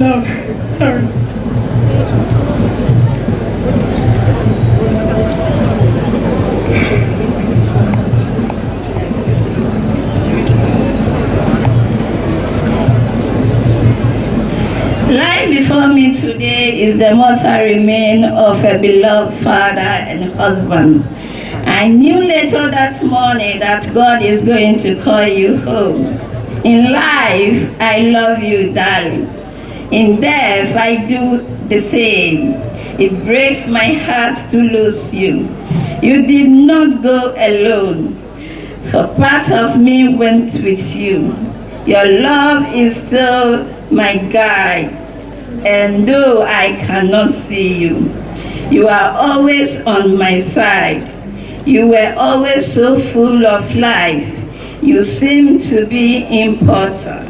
Love, sorry. Lying before me today is the mortal remain of a beloved father and husband. I knew later that morning that God is going to call you home. In life, I love you, darling. In death, I do the same. It breaks my heart to lose you. You did not go alone, for part of me went with you. Your love is still my guide, and though I cannot see you, you are always on my side. You were always so full of life. You seem to be immortal.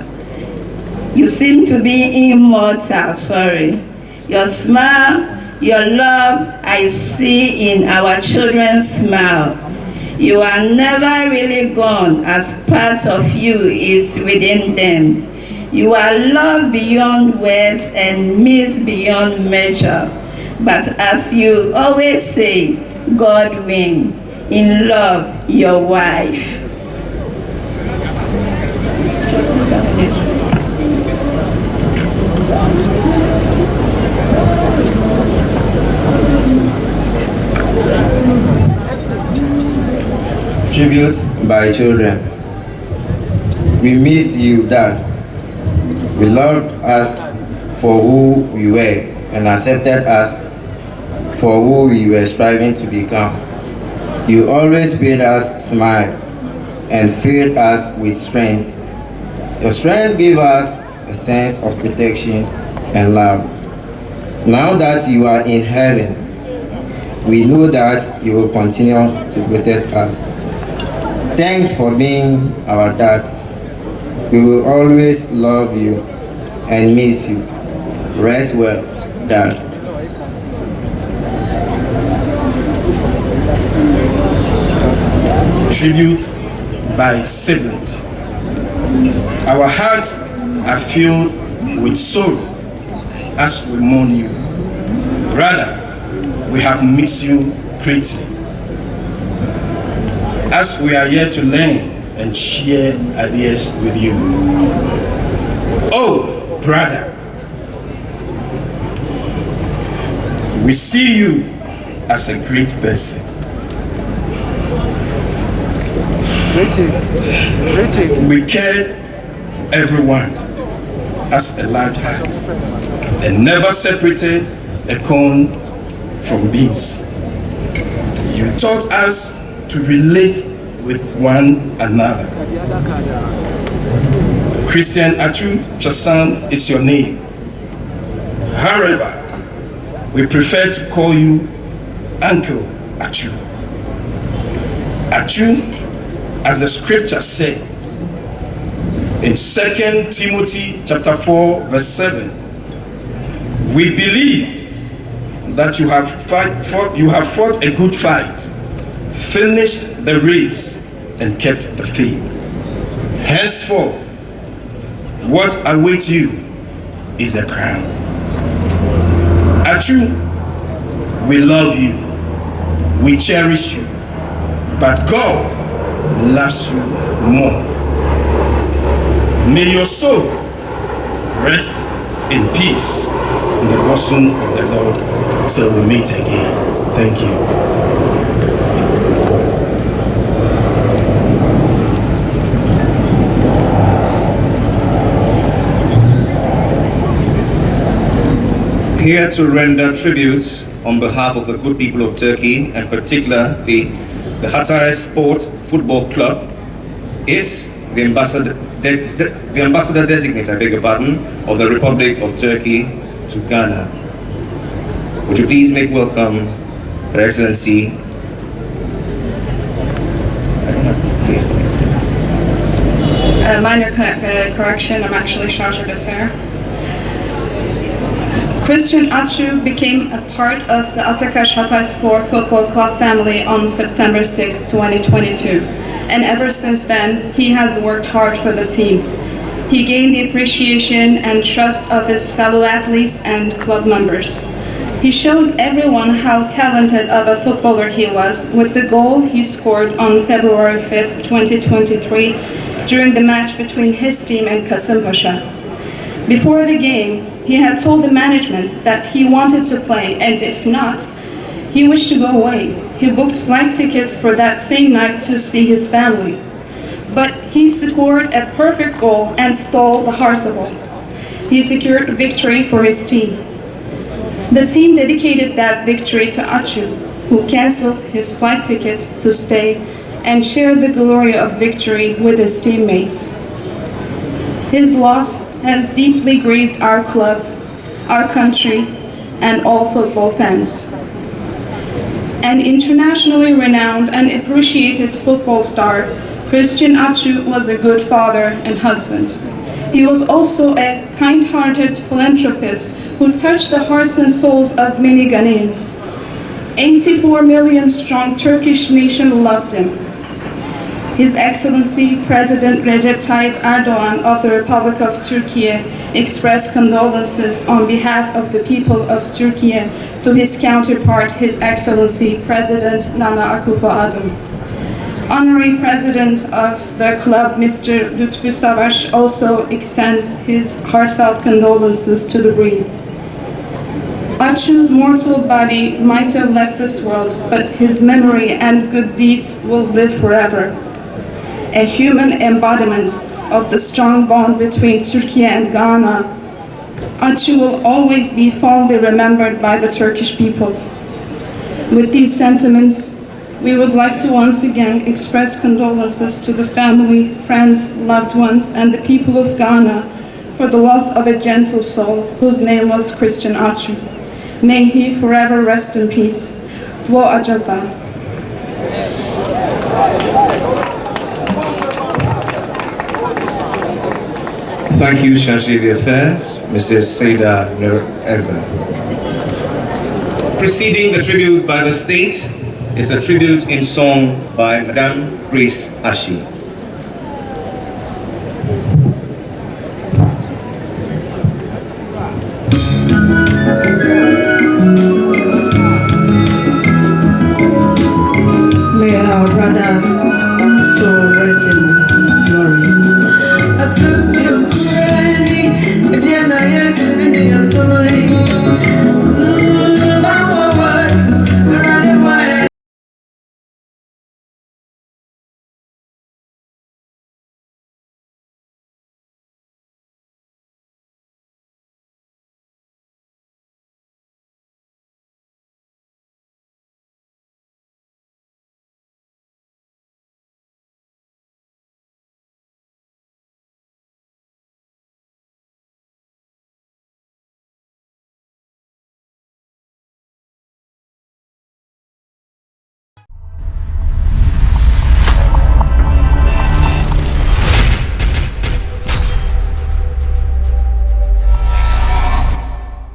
Sorry. Your smile, your love, I see in our children's smile. You are never really gone, as part of you is within them. You are loved beyond words and missed beyond measure. But as you always say, God win. In love, your wife. Tribute by children. We missed you, Dad. We loved us for who we were and accepted us for who we were striving to become. You always made us smile and filled us with strength. Your strength gave us a sense of protection and love. Now that you are in heaven, we know that you will continue to protect us. Thanks for being our dad. We will always love you and miss you. Rest well, Dad. Tribute by siblings. Our hearts are filled with sorrow as we mourn you. Brother, we have missed you greatly. As we are here to learn and share ideas with you. Oh, brother, we see you as a great person. We cared for everyone as a large heart and never separated a corn from beans. You taught us to relate with one another. Christian Atsu Chasan is your name. However, we prefer to call you Uncle Atsu. Atsu, as the scripture said in 2 Timothy chapter 4 verse 7, we believe that you have fought a good fight, finished the race, and kept the faith. Henceforth, what awaits you is a crown. Atsu, we love you, we cherish you, but God loves you more. May your soul rest in peace in the bosom of the Lord till we meet again. Thank you. Here to render tributes on behalf of the good people of Turkey, and particularly the Hatay Sports Football Club, is the ambassador designate, I beg your pardon, of the Republic of Turkey to Ghana. Would you please make welcome Her Excellency? A minor correction, I'm actually chargé d'affaires. Christian Atsu became a part of the Atakash Hatay Sport Football Club family on September 6, 2022. And ever since then, he has worked hard for the team. He gained the appreciation and trust of his fellow athletes and club members. He showed everyone how talented of a footballer he was with the goal he scored on February 5th, 2023, during the match between his team and Kasımpaşa. Before the game, he had told the management that he wanted to play, and if not, he wished to go away. He booked flight tickets for that same night to see his family. But he scored a perfect goal and stole the hearts of all. He secured victory for his team. The team dedicated that victory to Atsu, who cancelled his flight tickets to stay and shared the glory of victory with his teammates. His loss has deeply grieved our club, our country, and all football fans. An internationally renowned and appreciated football star, Christian Atsu was a good father and husband. He was also a kind-hearted philanthropist who touched the hearts and souls of many Ghanaians. 84 million strong Turkish nation loved him. His Excellency President Recep Tayyip Erdogan of the Republic of Turkey expressed condolences on behalf of the people of Turkey to his counterpart, His Excellency President Nana Akufo-Addo. Honorary President of the club, Mr. Lütfü Savaş, also extends his heartfelt condolences to the bereaved. Atsu's mortal body might have left this world, but his memory and good deeds will live forever. A human embodiment of the strong bond between Turkey and Ghana, Atsu will always be fondly remembered by the Turkish people. With these sentiments, we would like to once again express condolences to the family, friends, loved ones, and the people of Ghana for the loss of a gentle soul whose name was Christian Atsu. May he forever rest in peace. Wo acaba? Thank you, Chargée d'Affaires, Mrs. Seda Erba. Preceding the tributes by the state is a tribute in song by Madame Grace Ashi. May our brother soul rest in glory. I